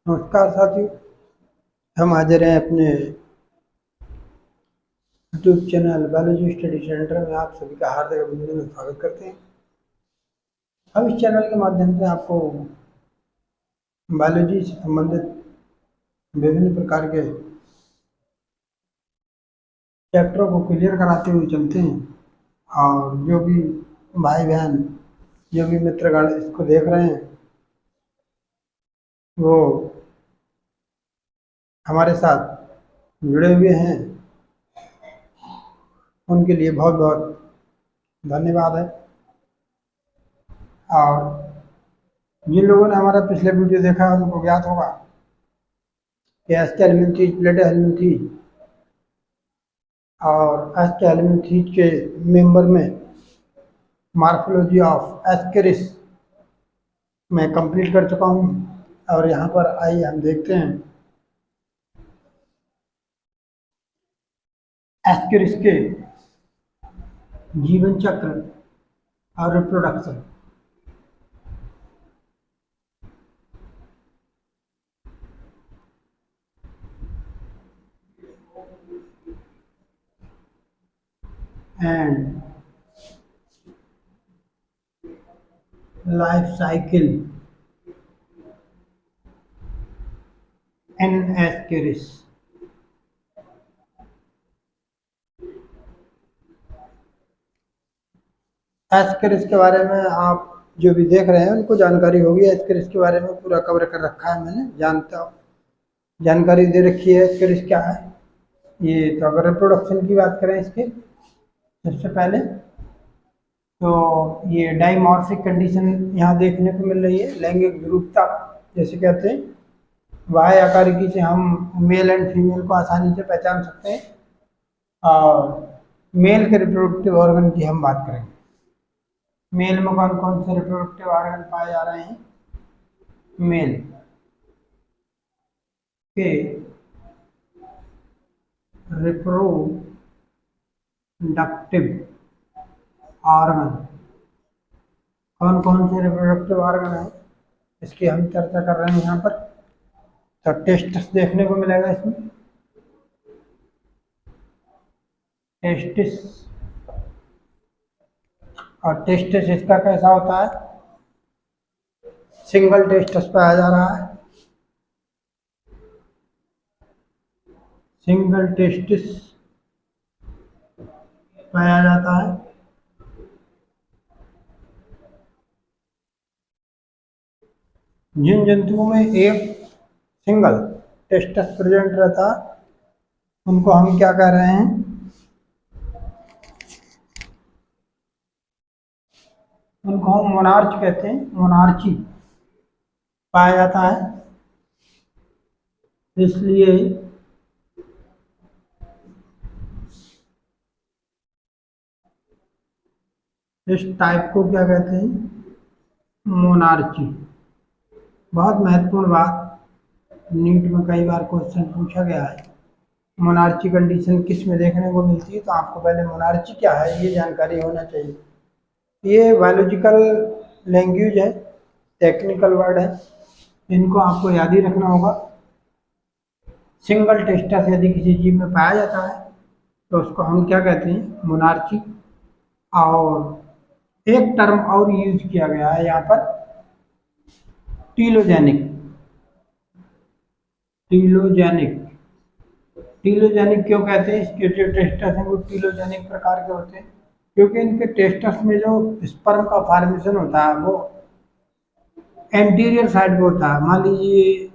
नमस्कार साथियों, हम हाजिर हैं अपने YouTube channel biology study centre में। आप सभी का हार्दिक अभिनंदन स्वागत करते हैं। हम इस चैनल के माध्यम से आपको बायोलॉजी से संबंधित विभिन्न प्रकार के चैप्टरों को क्लियर कराते हुए चलते हैं। और जो भी भाई बहन, जो भी मित्रगण इसको देख रहे हैं, वो हमारे साथ जुड़े हुए हैं, उनके लिए बहुत बहुत धन्यवाद है। और जिन लोगों ने हमारा पिछले वीडियो देखा है उनको ज्ञात होगा कि एस्केलमिनथीज, प्लेटोहेलमिनथीज और एस्केलमिनथीज के मेंबर में मॉर्फोलॉजी ऑफ एस्केरिस मैं कंप्लीट कर चुका हूँ। और यहाँ पर आइए हम देखते हैं एस्केरिस के जीवन चक्र और reproduction. And life cycle in Ascaris. Ascaris के बारे में आप जो भी देख रहे हैं उनको जानकारी होगी। एस्केरिस के बारे में पूरा कवर कर रखा है मैंने, जानकारी दे रखी है एस्केरिस क्या है ये। तो अगर रिप्रोडक्शन की बात करें इसके सबसे पहले, तो ये डाइमॉर्फिक कंडीशन यहाँ देखने को मिल रही है। लैंगिक विरूपता जैसे कहते हैं, बाह्य आकारिकी से हम मेल एंड फीमेल को आसानी से पहचान सकते हैं। और मेल के रिप्रोडक्टिव ऑर्गन की हम बात करेंगे। मेल में कौन कौन से रिप्रोडक्टिव ऑर्गन पाए जा रहे हैं? मेल के रिप्रोडक्टिव ऑर्गन, कौन कौन से रिप्रोडक्टिव ऑर्गन है इसकी हम चर्चा कर रहे हैं यहाँ पर। तो टेस्टिस देखने को मिलेगा इसमें। टेस्टिस, और टेस्टिस इसका कैसा होता है? सिंगल टेस्टिस पाया जा रहा है। सिंगल टेस्टिस पाया जाता है। जिन जंतुओं में एक सिंगल टेस्टिस प्रेजेंट रहता है उनको हम क्या कह रहे हैं? उनको हम मोनार्च कहते हैं। मोनार्ची पाया जाता है। इसलिए इस टाइप को क्या कहते हैं? मोनार्ची। बहुत महत्वपूर्ण बात, नीट में कई बार क्वेश्चन पूछा गया है, मोनार्ची कंडीशन किस में देखने को मिलती है। तो आपको पहले मोनार्ची क्या है ये जानकारी होना चाहिए। ये बायोलॉजिकल लैंग्वेज है, टेक्निकल वर्ड है, इनको आपको याद ही रखना होगा। सिंगल टेस्टिस यदि किसी जीव में पाया जाता है तो उसको हम क्या कहते हैं? मोनार्ची। और एक टर्म और यूज किया गया है यहाँ पर, टीलोजेनिक। टीलोजेनिक, टीलोजेनिक क्यों कहते हैं? इसके जो टेस्टिस हैं वो टीलोजेनिक प्रकार के होते हैं क्योंकि इनके टेस्टिस में जो स्पर्म का फॉर्मेशन होता है वो एंटीरियर साइड पे होता है। मान लीजिए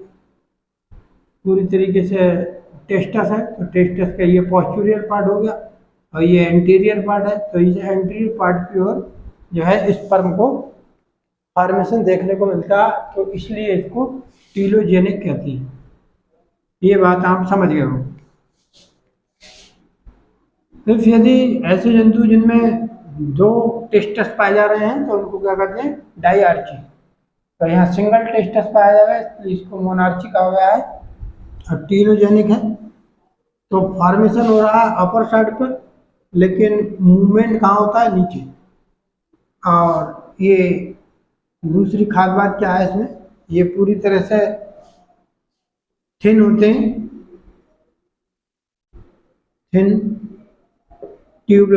पूरी तरीके से टेस्टिस है तो टेस्टिस का ये पोस्टीरियर पार्ट हो गया और ये एंटीरियर पार्ट है, तो इस एंटीरियर पार्ट की ओर जो है स्पर्म को फॉर्मेशन देखने को मिलता है, तो इसलिए इसको टीलोजेनिक कहती है। ये बात आप समझ गए हो। फिर यदि ऐसे जंतु जिनमें दो टेस्टिस पाए जा रहे हैं तो उनको क्या कहते हैं? डाइआर्ची। तो यहाँ सिंगल टेस्टिस पाया जा रहा है इसलिए इसको मोनार्ची कहा गया है। और टीलोजेनिक है तो फॉर्मेशन हो रहा है अपर साइड पर, लेकिन मूवमेंट कहाँ होता है? नीचे। और ये दूसरी खास बात क्या है इसमें? ये पूरी तरह से थिन होते हैं, थिन ट्यूब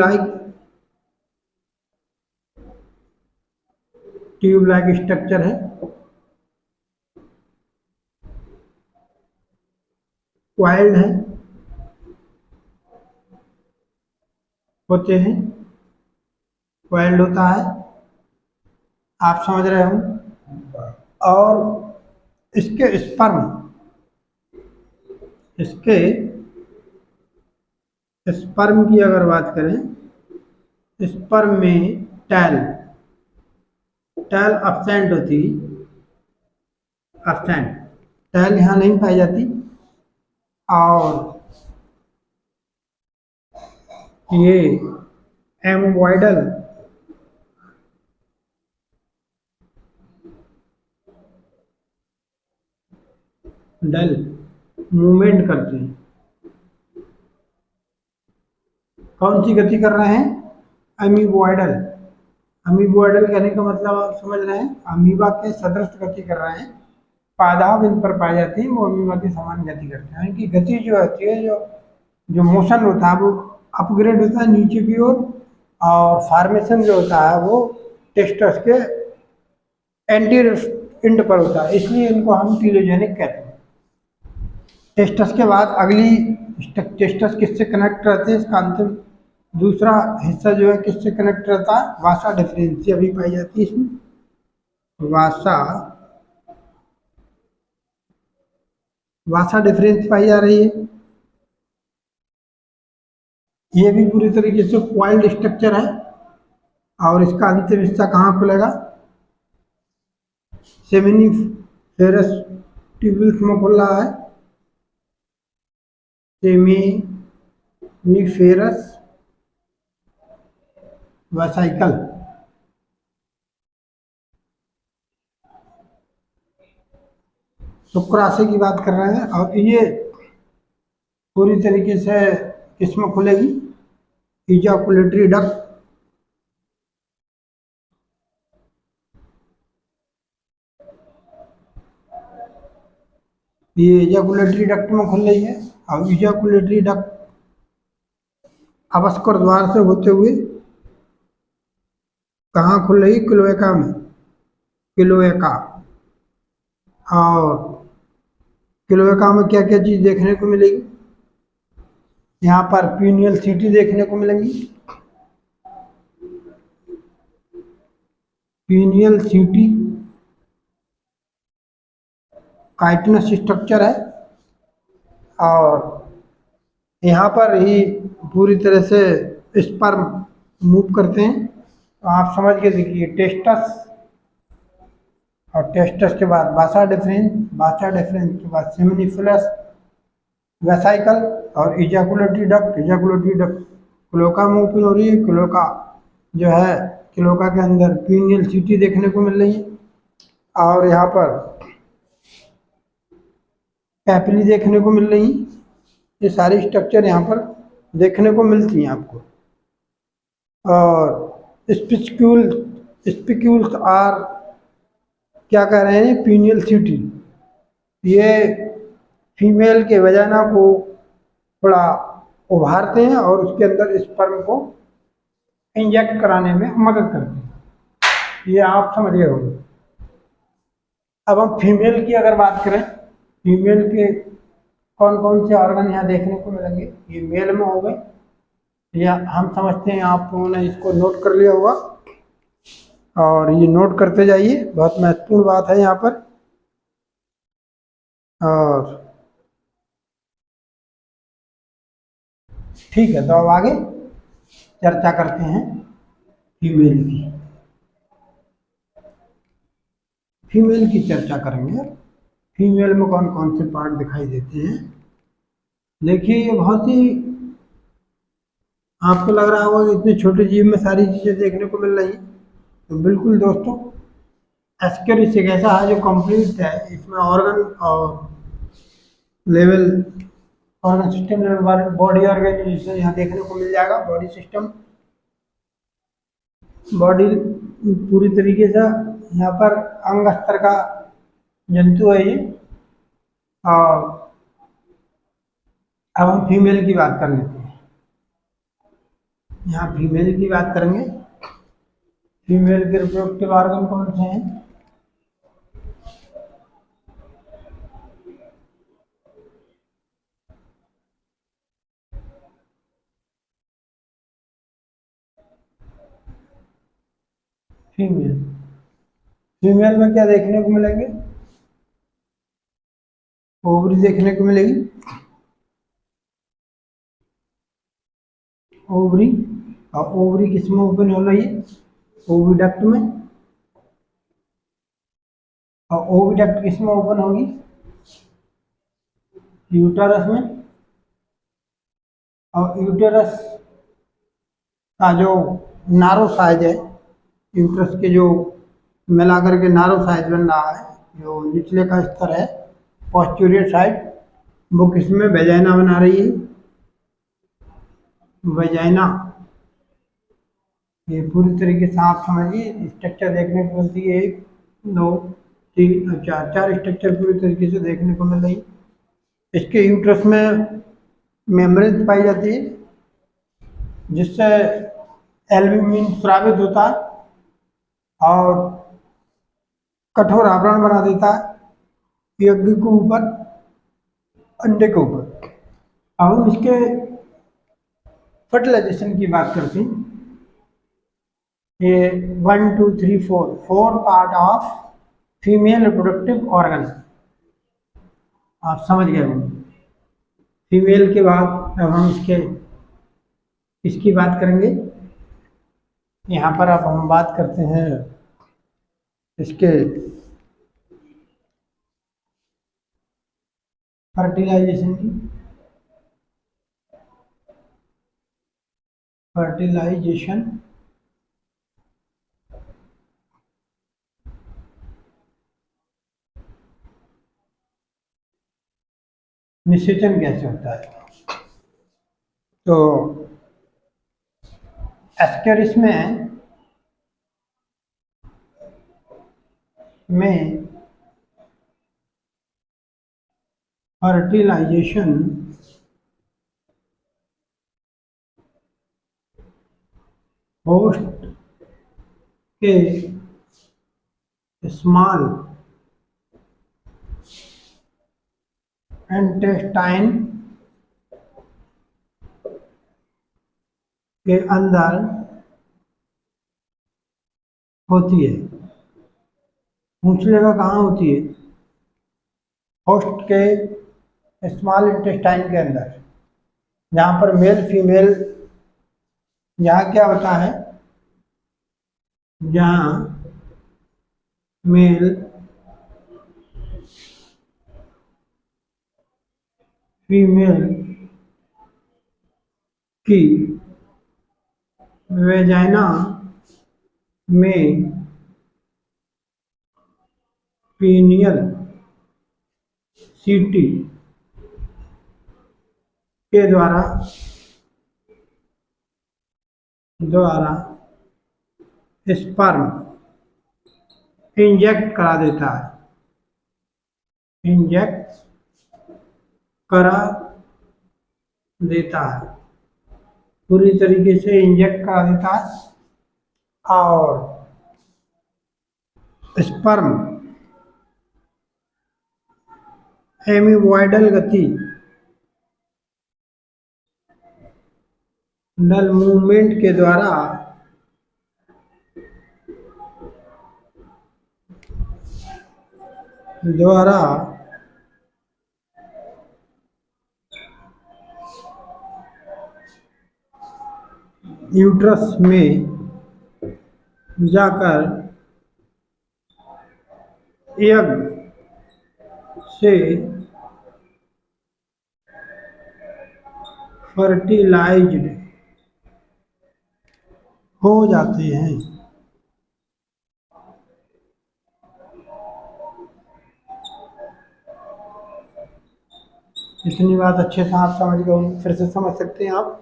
लाइक स्ट्रक्चर है। कॉइल्ड है, होते हैं, कॉइल्ड होता है, आप समझ रहे हो। और इसके स्पर्म की अगर बात करें, स्पर्म में टैल एब्सेंट होती, एब्सेंट, टैल यहाँ नहीं पाई जाती। और ये एमोबॉइडल डल मूवमेंट करते हैं। कौन सी गति कर रहे हैं? अमीबॉइडल। अमीबॉइडल कहने का मतलब आप समझ रहे हैं, अमीबा के सदृश गति कर रहे हैं। पादाब इन पर पाई जाती है, वो अमीबा की समान गति करते हैं। इनकी गति जो होती है, जो मोशन होता है वो अपग्रेड होता है नीचे की ओर, और फॉर्मेशन जो होता है वो टेस्टस के एंटीरियर एंड पर होता है, इसलिए इनको हम टीलोजेनिक कहते हैं। टेस्टस के बाद अगली टेस्टस किससे कनेक्ट रहते हैं? इसका अंतिम दूसरा हिस्सा जो है किससे कनेक्ट रहता है? वासा डिफरेंशिया भी पाई जाती है इसमें, वासा डिफरेंस पाई जा रही है। ये भी पूरी तरीके से कॉइल्ड स्ट्रक्चर है, और इसका अंतिम हिस्सा कहाँ खुलेगा? सेमिनिफेरस ट्यूबल्स में खुल रहा है, सेमिनिफेरस वेसिकल। शुक्राशय की बात कर रहे हैं, और ये पूरी तरीके से किसमें खुलेगी? इजाकुलेटरी डक्ट। ये इजाकुलेटरी डक्ट में खुल रही है, और इजाकुलेटरी डक्ट अवस्कर द्वार से होते हुए कहाँ खुल रही? क्लोएका में, क्लोएका। और क्लोएका में क्या क्या चीज देखने को मिलेगी? यहाँ पर पीनियल सिटी देखने को मिलेंगी, पीनियल सिटी काइटिनस स्ट्रक्चर है, और यहाँ पर ही पूरी तरह से स्पर्म मूव करते हैं। तो आप समझ के देखिए, टेस्टस, और टेस्टस के बाद वासा डिफरेंस के बाद सेमिनिफेरस वेसिकल, और इजाकुलेटरी डक्ट क्लोका में ओपन हो रही है। क्लोका जो है, क्लोका के अंदर पीनियल सिटी देखने को मिल रही है, और यहाँ पर पैपिली देखने को मिल रही है। ये सारी स्ट्रक्चर यहाँ पर देखने को मिलती हैं आपको। और स्पिक्यूल्स आर क्या कह रहे हैं? Pineal city. ये फीमेल के वजाना को थोड़ा उभारते हैं, और उसके अंदर स्पर्म को इंजेक्ट कराने में मदद करते हैं। ये आप समझ गए होंगे। अब हम फीमेल की अगर बात करें, फीमेल के कौन कौन से ऑर्गन यहाँ देखने को मिलेंगे? ये मेल में हो गए, या हम समझते हैं आप लोगों ने इसको नोट कर लिया होगा, और ये नोट करते जाइए, बहुत महत्वपूर्ण बात है यहाँ पर। और ठीक है, तो अब आगे चर्चा करते हैं फीमेल की। फीमेल की चर्चा करेंगे। फीमेल में कौन कौन से पार्ट दिखाई देते हैं? देखिए, ये बहुत ही, आपको लग रहा होगा कि इतने छोटे जीव में सारी चीज़ें देखने को मिल रही हैं, तो बिल्कुल दोस्तों, एस्केरिस एक ऐसा है जो कंप्लीट है। इसमें ऑर्गन और level, organ system level body organization यहाँ देखने को मिल जाएगा। बॉडी सिस्टम, बॉडी पूरी तरीके से यहाँ पर अंग स्तर का जंतु है ये, और अब हम फीमेल की बात कर लेते हैं। यहाँ फीमेल की बात करेंगे। फीमेल के रिप्रोडक्टिव ऑर्गन कौन से हैं? फीमेल। फीमेल में क्या देखने को मिलेंगे? ओवरी देखने को मिलेगी। ओवरी, और ओवरी किसमें ओपन हो रही है? ओविडक्ट में। और ओविडक्ट किसमें ओपन होगी? यूटरस में। और यूटरस का जो नारो साइज है, यूटरस के जो मिलाकर के नारो साइज बन रहा है, जो निचले का स्तर है पोस्टीरियर साइड, वो किसमें? वेजाइना बना रही है। वेजाइना। ये पूरी तरीके से आप समझिए, स्ट्रक्चर देखने को मिलती है। 1 2 3 और 4, 4 स्ट्रक्चर पूरी तरीके से देखने को मिल रही है। इसके यूट्रस में मेम्ब्रेन पाई जाती है, जिससे एल्ब्यूमिन स्रावित होता है और कठोर आवरण बना देता है यज्ञ के ऊपर, अंडे के ऊपर। अब हम इसके फर्टिलाइजेशन की बात करते हैं। ये 1 2 3 4 part of female reproductive organ, आप समझ गए होंगे। फीमेल के बाद अब हम इसकी बात करेंगे। यहाँ पर अब हम बात करते हैं इसके फर्टिलाइजेशन की। फर्टिलाइजेशन निषेचन कैसे होता है? तो एस्केरिस में फर्टिलाइजेशन होस्ट के स्मॉल इंटेस्टाइन के अंदर होती है। पूछ लेगा कहाँ होती है? होस्ट के स्मॉल इंटेस्टाइन के अंदर, जहाँ पर मेल फीमेल, यहाँ क्या होता है, जहाँ मेल फीमेल की वेजाइना में पीनियल सीटी के द्वारा स्पर्म इंजेक्ट करा देता है। इंजेक्ट करा देता है, पूरी तरीके से इंजेक्ट करा देता है। और स्पर्म एमीबॉयडल गति, नल मूवमेंट के द्वारा यूट्रस में जाकर एग से फर्टिलाइज्ड हो जाते हैं। इतनी बात अच्छे से आप समझ गए, फिर से समझ सकते हैं आप।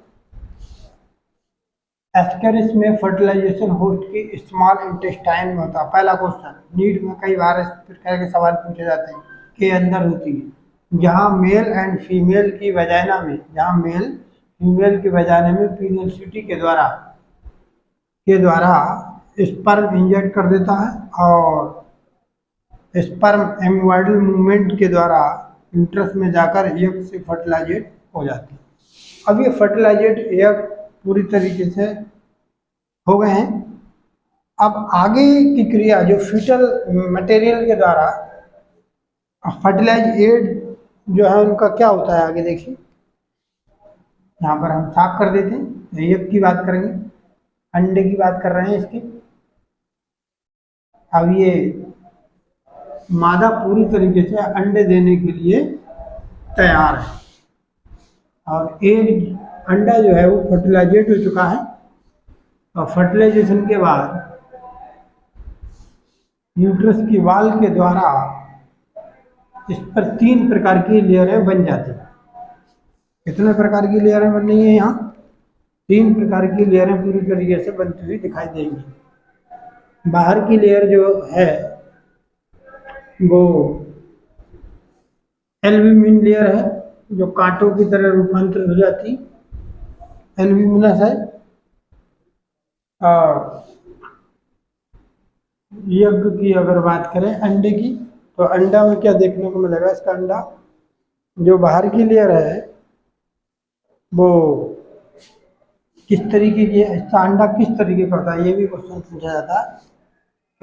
एस्केरिस में फर्टिलाइजेशन होस्ट की स्मॉल इंटेस्टाइन में होता है। पहला क्वेश्चन नीट में कई बार इस प्रकार के सवाल पूछे जाते हैं, के अंदर होती है। जहाँ मेल एंड फीमेल की वजाइना में, जहाँ मेल फीमेल की वजाइना में पीनियलिटी के द्वारा स्पर्म इंजेक्ट कर देता है और स्पर्म एम्ब्रॉयडल मूवमेंट के द्वारा यूट्रस में जाकर एग से फर्टिलाइजेट हो जाती है। अब ये फर्टिलाइजेट एग पूरी तरीके से हो गए हैं। अब आगे की क्रिया जो फीटल मटेरियल के द्वारा फर्टिलाइज एड जो है उनका क्या होता है आगे देखिए। यहाँ पर हम साफ कर देते हैं, एग की बात करेंगे, अंडे की बात कर रहे हैं इसकी। अब ये मादा पूरी तरीके से अंडे देने के लिए तैयार है और एग अंडा जो है वो फर्टिलाइजेट हो चुका है और फर्टिलाइजेशन के बाद यूट्रस की वाल के द्वारा इस पर 3 प्रकार की लेयरें बन जाती हैं। कितने प्रकार की लेयरें बन रही हैं यहाँ? 3 प्रकार की लेयरें पूरी तरीके से बनती हुई दिखाई देंगी। बाहर की लेयर जो है वो एल्ब्यूमिन लेयर है जो कांटों की तरह रूपांतरित हो जाती, एल्ब्यूमिनस है। और यज्ञ की अगर बात करें अंडे की, तो अंडा में क्या देखने को मिलेगा? इसका अंडा जो बाहर की लेयर है वो किस तरीके की है, इसका अंडा किस तरीके का होता है, ये भी क्वेश्चन पूछा जाता है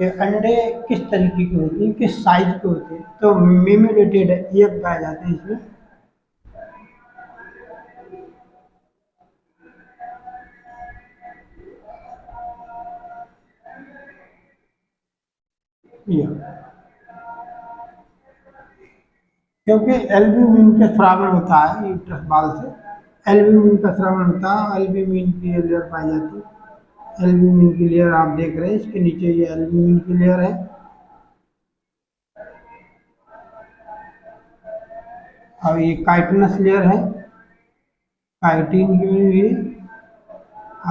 कि अंडे किस तरीके के होते हैं, किस साइज के होते हैं। तो मेमिनेटेड एग पाए जाते हैं इसमें। क्योंकि एल्ब्यूमिन का स्रावन होता है यूट्रस बाल से, एल्ब्यूमिन का स्रावन होता है, एल्ब्यूमिन की लेयर पाई जाती है। एल्ब्यूमिन की लेयर आप देख रहे हैं, इसके नीचे ये एल्ब्यूमिन की लेयर है। और ये काइटिनस लेयर है, काइटिन की बनी हुई है।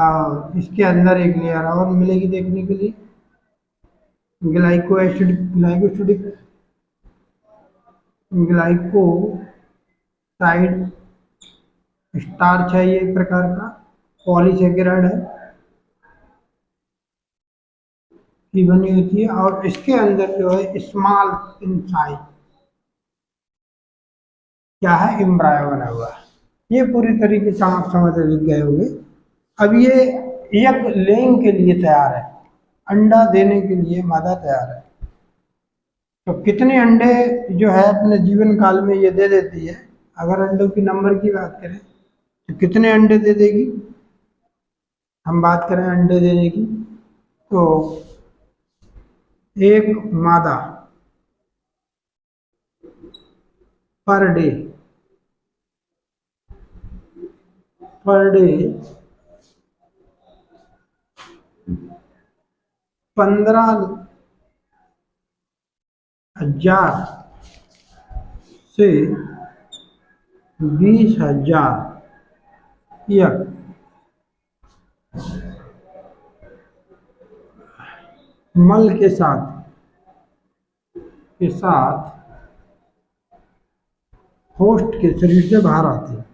और इसके अंदर एक लेयर और मिलेगी देखने के लिए, ग्लाइकोसाइड स्टार्च है, ये एक प्रकार का पॉलीसेकेराइड है की बनी होती है। और इसके अंदर जो है स्मॉल इन साइज क्या है, एम्ब्रायो बना हुआ है। ये पूरी तरीके से आप समझ गए होंगे। अब ये एग लेइंग के लिए तैयार है, अंडा देने के लिए मादा तैयार है। तो कितने अंडे जो है अपने जीवन काल में ये दे देती है? अगर अंडों की नंबर की बात करें तो कितने अंडे दे देगी? हम बात करें अंडे देने की तो एक मादा पर डे 15,000 से 20,000 एग मल के साथ होस्ट के शरीर से बाहर आते हैं।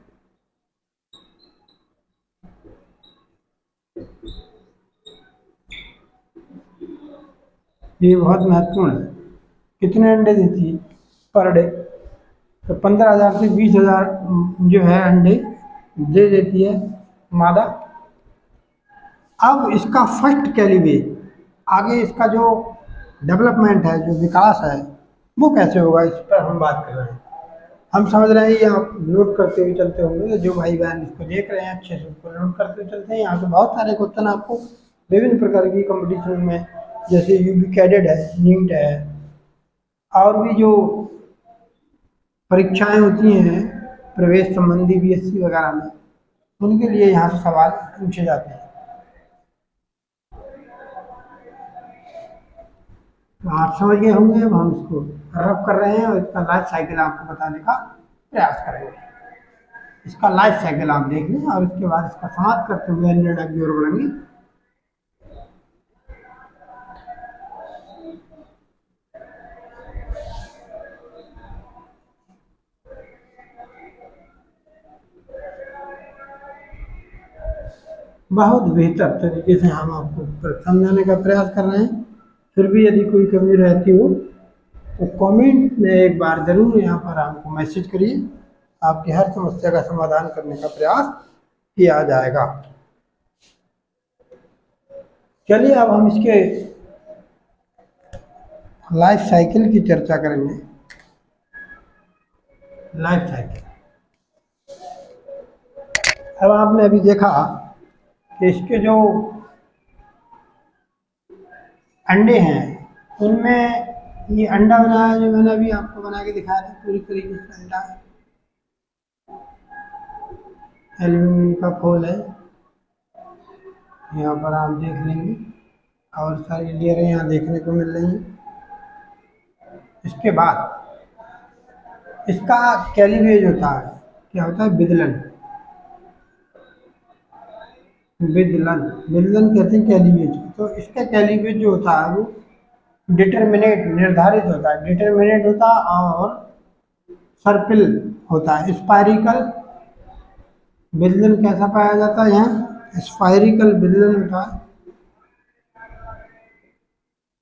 ये बहुत महत्वपूर्ण है। कितने अंडे देती है पर डे? तो 15,000 से 20,000 जो है अंडे दे देती है मादा। अब इसका फर्स्ट कैलिब्रेज, आगे इसका जो डेवलपमेंट है, जो विकास है, वो कैसे होगा, इस पर हम बात कर रहे हैं। हम समझ रहे हैं, ये आप नोट करते हुए चलते होंगे, जो भाई बहन इसको देख रहे हैं अच्छे से उसको नोट करते हुए चलते हैं। यहाँ पे बहुत सारे क्वेश्चन आपको विभिन्न प्रकार की कंपटीशन में, जैसे यूबी कैडेट है, नीट है, और भी जो परीक्षाएं होती हैं प्रवेश संबंधी बीएससी वगैरह में, उनके लिए यहाँ से सवाल पूछे जाते हैं। तो आप समझ गए होंगे। अब हम इसको रब कर रहे हैं और इसका लाइफ साइकिल आपको बताने का प्रयास करेंगे। इसका लाइफ साइकिल आप देख लें और उसके बाद इसका समाप्त करते हुए अन्य डाक की ओर बढ़ेंगे। बहुत बेहतर तरीके से हम आपको समझाने का प्रयास कर रहे हैं। फिर भी यदि कोई कमी रहती हो तो कमेंट में एक बार ज़रूर यहाँ पर हमको मैसेज करिए, आपकी हर समस्या का समाधान करने का प्रयास किया जाएगा। चलिए अब हम इसके लाइफ साइकिल की चर्चा करेंगे। लाइफ साइकिल, अब आपने अभी देखा कि इसके जो अंडे हैं उनमें ये अंडा बनाया जो मैंने अभी आपको बना के दिखाया था पूरी तरीके से अंडा है, एल्यूमिनियम का खोल है, यहाँ पर आप देख लेंगे और सारी लेयरें यहाँ देखने को मिल रही हैं। इसके बाद इसका कैलीवेज होता है, क्या होता है, बिदलन, बिदलन बिदलन कहते हैं कैलीवेज। तो इसका कैलीवेज जो होता है वो डिटरमिनेट निर्धारित होता है, डिटरमिनेट होता है और सर्पिल होता है। स्पायरिकल बिदलन कैसा पाया जाता है, यहाँ स्पायरिकल बिदलन होता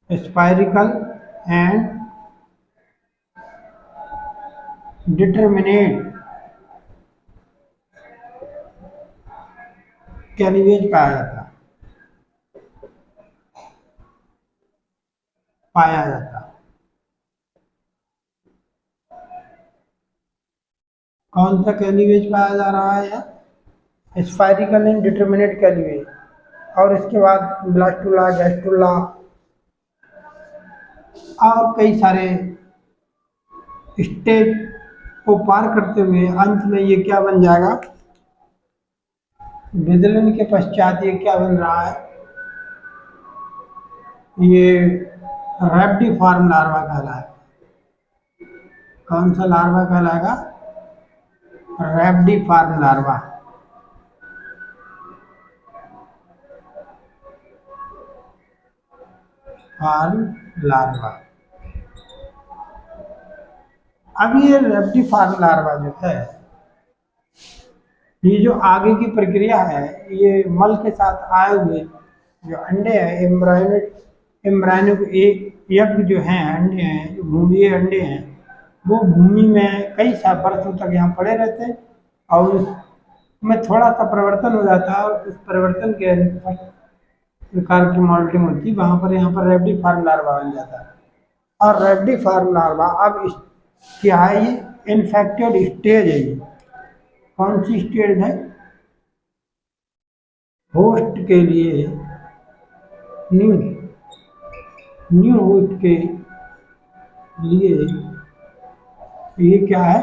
है, स्पायरिकल एंड डिटरमिनेट कैलीवेज पाया जाता है। कौन सा कैलीवेज पाया जा रहा है यहाँ, स्पायरिकल एंड डिटरमिनेट कैलीवेज। और इसके बाद ब्लास्टुला, गैस्ट्रुला और कई सारे स्टेप को पार करते हुए अंत में ये क्या बन जाएगा, बिदलन के पश्चात ये क्या बन रहा है, ये रैप्टिफॉर्म लार्वा कहलाएगा। कौन सा लार्वा कहलाएगा, रैप्टिफॉर्म लार्वा। Form larva. अब ये रैप्टिफॉर्म लार्वा जो है, ये जो आगे की प्रक्रिया है, ये मल के साथ आए हुए जो अंडे हैं, एम्ब्रायनिक यज्ञ जो हैं अंडे हैं, जो भूमि अंडे हैं, वो भूमि में कई वर्षों तक यहाँ पड़े रहते हैं और उसमें थोड़ा सा परिवर्तन हो जाता है और उस परिवर्तन के प्रकार की मॉल्टिंग होती है, वहाँ पर यहाँ पर रैप्टिफॉर्म लार्वा बन जाता है। और रैप्टिफॉर्म लार्वा अब क्या है, ये इन्फेक्टेड स्टेज है। ये कौन सी स्टेज है, होस्ट के लिए न्यू होस्ट के लिए ये क्या है,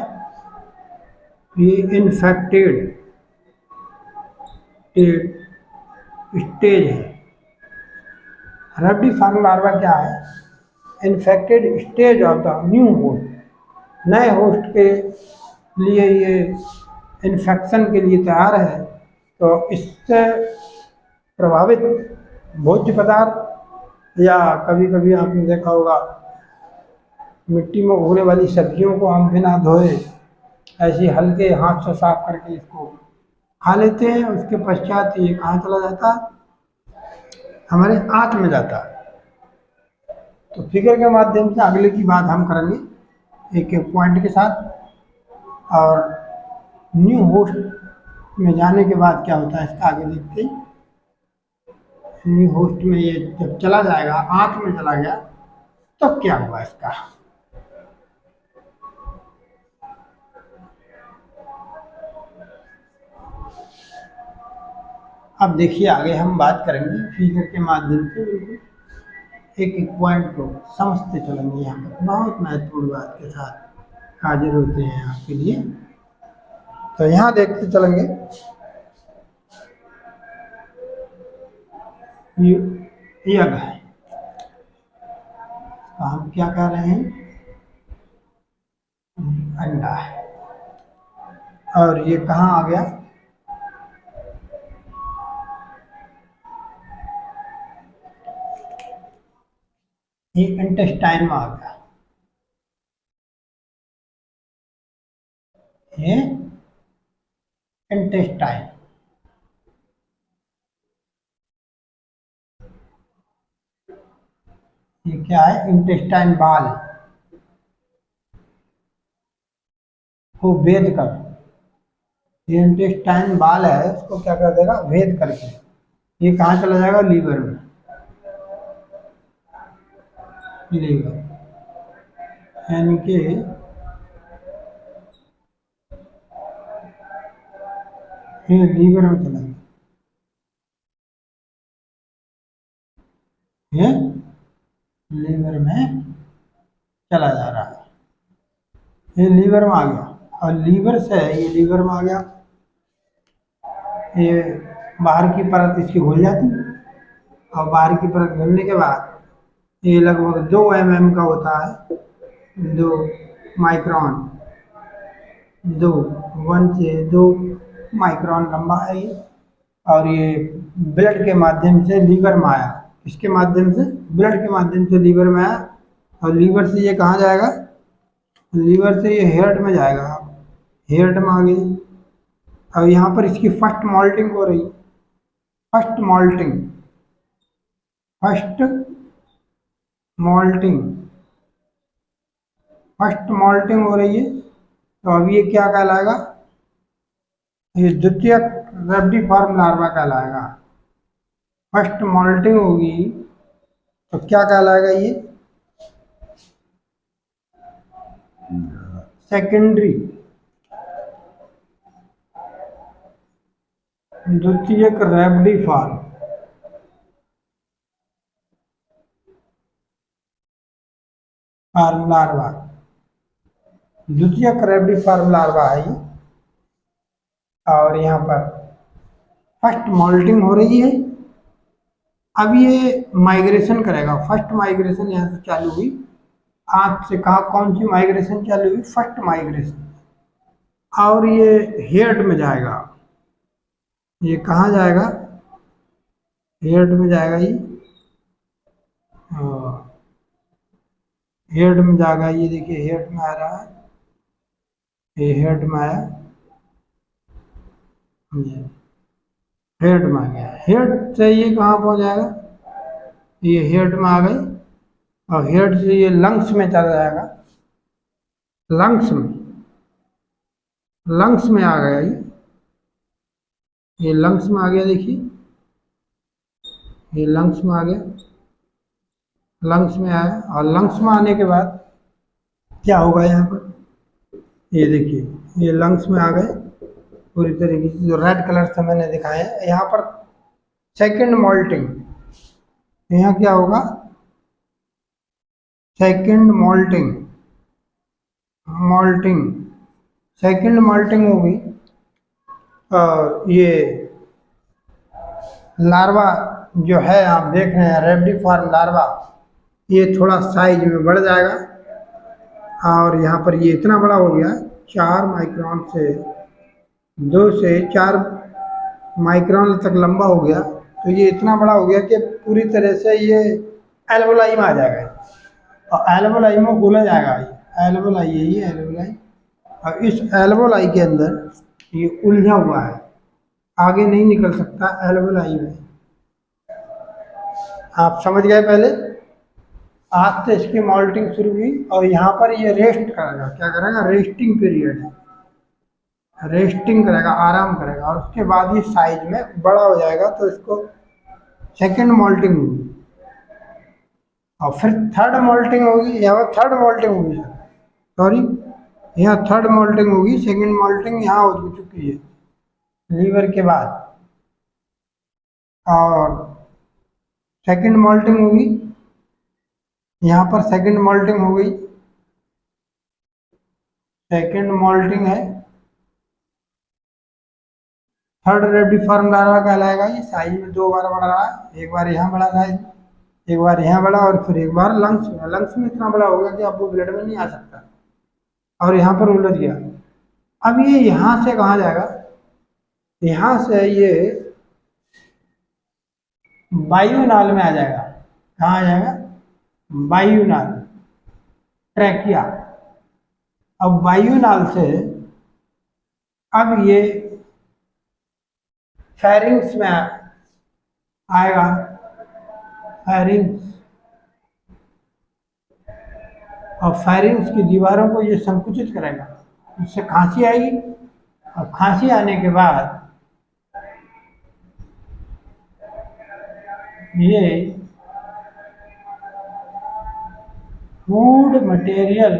ये इन्फेक्टेड स्टेज है। रैप्टिफॉर्म लार्वा क्या है, infected stage of the new host, नए होस्ट के लिए ये इन्फेक्शन के लिए तैयार है। तो इससे प्रभावित भोज्य पदार्थ या कभी कभी आपने देखा होगा मिट्टी में उगने वाली सब्जियों को हम बिना धोए ऐसे हल्के हाथ से साफ करके इसको खा लेते हैं। उसके पश्चात ये कहाँ चला जाता है, हमारे आंत में जाता है। तो फिगर के माध्यम से अगले की बात हम करेंगे एक एक पॉइंट के साथ। और न्यू होस्ट में जाने के बाद क्या होता है इसका आगे देखते हैं। न्यू होस्ट में ये जब चला जाएगा, आंत में चला गया, तो क्या हुआ इसका, अब देखिए आगे हम बात करेंगे फिगर के माध्यम से, बिल्कुल एक एक पॉइंट को समझते चलेंगे। यहाँ पर बहुत महत्वपूर्ण बात के साथ हाजिर होते हैं आपके लिए। तो यहाँ देखते चलेंगे, ये यज्ञ है, तो हम क्या कह रहे हैं, अंडा है। और ये कहाँ आ गया, ये इंटेस्टाइन में आ गया। ये इंटेस्टाइन, ये क्या है, इंटेस्टाइन बाल, वो भेद कर, ये इंटेस्टाइन बाल है, इसको क्या कर देगा, भेद करके ये कहाँ चला जाएगा, लीवर में, लीवर, यानी कि ये लीवर में चला गया, ये लीवर में चला जा रहा है, ये लीवर में आ गया, और लीवर से ये लीवर में आ गया, ये बाहर की परत इसकी घुल जाती, और बाहर की परत घुलने के बाद ये लगभग 2 mm का होता है, 2 माइक्रोन, 1 से 2 माइक्रोन लंबा है ये, और ये ब्लड के माध्यम से लीवर में आया, इसके माध्यम से, ब्लड के माध्यम से लीवर में आया, और लीवर से ये कहाँ जाएगा, लीवर से ये हेयर्ड में जाएगा, हेयर्ड में आ गई, अब यहाँ पर इसकी फर्स्ट मॉल्टिंग हो रही, first moulting, first moulting, first moulting हो रही है, तो अब ये क्या कहलाएगा, ये द्वितीयक रेबडीफॉर्म लार्वा कहलाएगा, फर्स्ट मॉल्टिंग होगी तो क्या कहलाएगा ये, सेकेंडरी, द्वितीयक रेबडीफॉर्म, फार्म लार्वा, द्वितीयक रेबडीफॉर्म लार्वा है ये, और यहाँ पर फर्स्ट मॉल्टिंग हो रही है, अब ये माइग्रेशन करेगा, फर्स्ट माइग्रेशन यहाँ से चालू हुई, आँख से कहा कौन सी माइग्रेशन चालू हुई, फर्स्ट माइग्रेशन, और ये हेड में जाएगा, ये कहाँ जाएगा, हेड में जाएगा ये, हेड में जाएगा, ये देखिए हेड में आ रहा है, ये हेड में आया, हेड में आ गया, हेड से ये कहाँ पहुँच जाएगा, ये हेड में आ गई, और हेड से ये लंग्स में चला जाएगा, लंग्स में, लंग्स में आ गया ये लंग्स में आ गया, देखिए ये लंग्स में आ गया, लंग्स में आया, और लंग्स में आने के बाद क्या होगा यहाँ पर, ये देखिए ये लंग्स में आ गए पूरी तरीके से, जो रेड कलर से मैंने दिखाया है, यहाँ पर सेकंड मॉल्टिंग, यहाँ क्या होगा, second moulting, moulting, second moulting होगी, और ये लार्वा जो है आप देख रहे हैं, रेबडीफॉर्म लार्वा, ये थोड़ा साइज में बढ़ जाएगा, और यहाँ पर ये इतना बड़ा हो गया, 4 माइक्रोन से 2 से 4 माइक्रोन तक लंबा हो गया, तो ये इतना बड़ा हो गया कि पूरी तरह से ये एल्वोलाई में आ जाएगा, और एल्वोलाई में उलझ जाएगा, ये एल्वोलाई, यही एल्वोलाई, और इस एल्वोलाई के अंदर ये उलझा हुआ है, आगे नहीं निकल सकता एल्वोलाई में, आप समझ गए, पहले आज से इसकी मॉल्टिंग शुरू हुई, और यहाँ पर ये रेस्ट करेगा, क्या करेगा, रेस्टिंग पीरियड है, रेस्टिंग करेगा, आराम करेगा, और उसके बाद ये साइज में बड़ा हो जाएगा, तो इसको सेकंड मॉल्टिंग होगी, और फिर थर्ड मॉल्टिंग होगी, यहाँ पर थर्ड मॉल्टिंग होगी, सॉरी यहाँ थर्ड मॉल्टिंग होगी, सेकंड मॉल्टिंग यहाँ हो चुकी है लीवर के बाद, और सेकंड मॉल्टिंग होगी, यहाँ पर सेकंड मॉल्टिंग हो गई, सेकंड मॉल्टिंग है, थर्ड रेबडीफॉर्म लार्वा कहलाएगा, ये साइज में 2 बार बढ़ रहा है, एक बार यहाँ बड़ा साइज, एक बार यहाँ बड़ा, और फिर एक बार लंग्स में, लंग्स में इतना बड़ा हो गया कि अब वो ब्लड में नहीं आ सकता, और यहाँ पर उलझ गया, अब ये यहाँ से कहाँ जाएगा, यहाँ से ये वायुनाल में आ जाएगा, कहाँ आ जाएगा, वायुनाल, ट्रैकिया, अब वायुनाल से अब ये फेरिंग्स में आएगा, फेरिंग्स, और फायरिंग्स की दीवारों को ये संकुचित करेगा, इससे खांसी आएगी। और खांसी आने के बाद ये फूड मटेरियल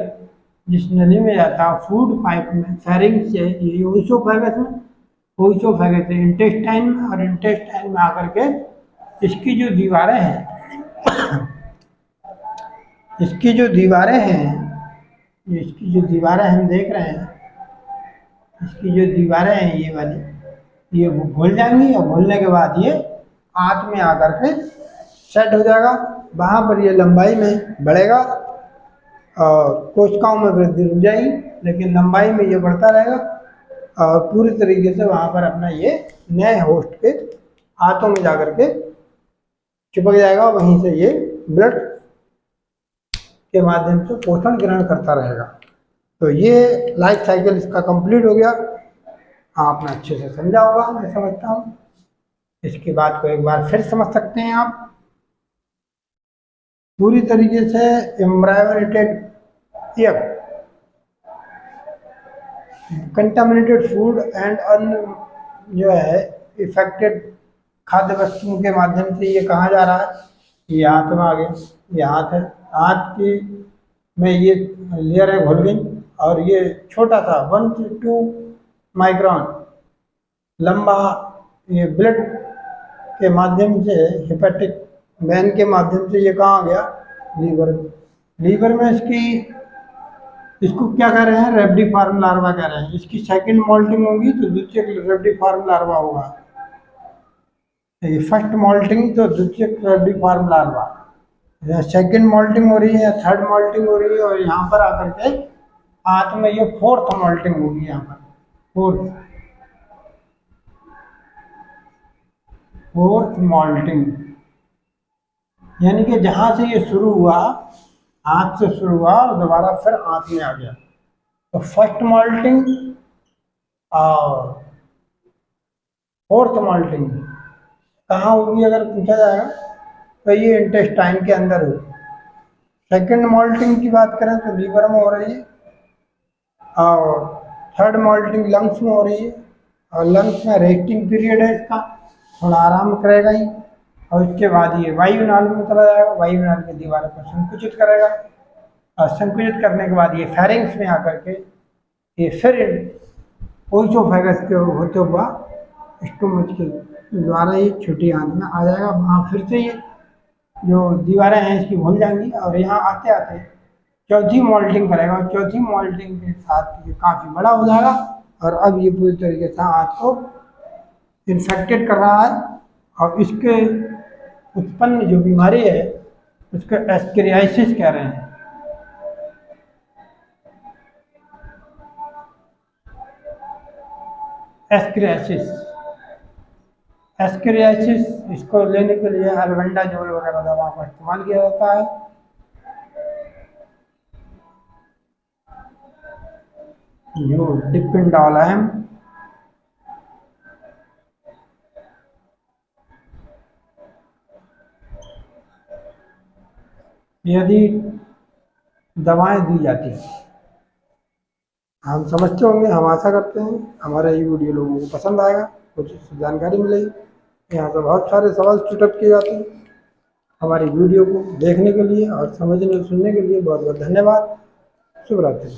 जिस नली में जाता है, फूड पाइप में फेरिंग से ये ओइसोफेगस में इंटेस्टाइन में, और इंटेस्टाइन में आकर के इसकी जो दीवारें हैं इसकी जो दीवारें हम देख रहे हैं, इसकी जो दीवारें हैं ये वाली, ये घुल जाएंगी और घुलने के बाद ये आंत में आकर के सेट हो जाएगा। वहाँ पर ये लंबाई में बढ़ेगा और कोशिकाओं में वृद्धि रुक जाएगी, लेकिन लंबाई में ये बढ़ता रहेगा और पूरी तरीके से वहाँ पर अपना ये नए होस्ट के आंतों में जाकर के चिपक जाएगा। वहीं से ये ब्लड के माध्यम से पोषण ग्रहण करता रहेगा। तो ये लाइफ साइकिल इसका कंप्लीट हो गया। आपने अच्छे से समझा होगा, मैं समझता हूँ। इसकी बात को एक बार फिर समझ सकते हैं आप। पूरी तरीके से एम्ब्रायोनेटेड एग, कंटामिनेटेड फूड एंड अन्य जो है इफेक्टेड खाद्य वस्तुओं के माध्यम से ये कहाँ जा रहा है, ये हाथ में आ गया, ये हाथ है, हाथ की में ये लेयर है घुल गई और ये छोटा सा 1 से 2 माइक्रोन लंबा ये ब्लड के माध्यम से हेपेटिक वेन के माध्यम से ये कहाँ आ गया, लीवर में। लीवर में इसको क्या कह रहे हैं, रेबडीफॉर्म लार्वा कह रहे हैं। इसकी सेकंड मोल्टिंग होगी तो द्वितीयक रेबडीफॉर्म लार्वा होगा। ये फर्स्ट मोल्टिंग तो द्वितीयक रेबडीफॉर्म लार्वा, सेकंड मोल्टिंग हो रही है, थर्ड मोल्टिंग हो रही है, और यहाँ पर आकर के आंत में ये फोर्थ मोल्टिंग होगी। यहाँ पर फोर्थ मोल्टिंग, यानी कि जहाँ से ये शुरू हुआ, आंत से शुरू हुआ और दोबारा फिर आंत में आ गया। तो फर्स्ट मोल्टिंग और फोर्थ मोल्टिंग कहाँ होगी अगर पूछा जाएगा तो ये इंटेस्टाइन के अंदर होगी। सेकंड मोल्टिंग की बात करें तो लीवर में हो रही है, और थर्ड मोल्टिंग लंग्स में हो रही है, और लंग्स में रेस्टिंग पीरियड है इसका, थोड़ा आराम करेगा ही, और उसके बाद ये वायुनाल में चला जाएगा, वायुनाल की दीवारों को संकुचित करेगा, और संकुचित करने के बाद ये फेरिंग्स में आकर के ये फिर ओइसोफेगस के होते हुआ स्टोमच के द्वारा ये छोटी आंत में आ जाएगा। वहाँ फिर से ये जो दीवारें हैं इसकी भूल जाएंगी, और यहाँ आते आते चौथी मोल्टिंग करेगा, और चौथी मोल्टिंग के साथ ये काफ़ी बड़ा हो जाएगा, और अब ये पूरी तरीके से आंत को इन्फेक्टेड कर रहा है, और इसके उत्पन्न जो बीमारी है उसको एस्केरियासिस कह रहे हैं। एस्केरियासिस इसको लेने के लिए अल्बेंडाजोल वगैरह दवा का इस्तेमाल किया जाता है। जो डिपिंडोलैम, यदि दवाएं दी जाती हैं, हम समझते होंगे, हम आशा करते हैं हमारा ये वीडियो लोगों को पसंद आएगा, कुछ जानकारी मिलेगी। यहाँ से बहुत सारे सवाल चुटक किए जाते हैं। हमारी वीडियो को देखने के लिए और समझने सुनने के लिए बहुत बहुत धन्यवाद। शुभ रात्रि।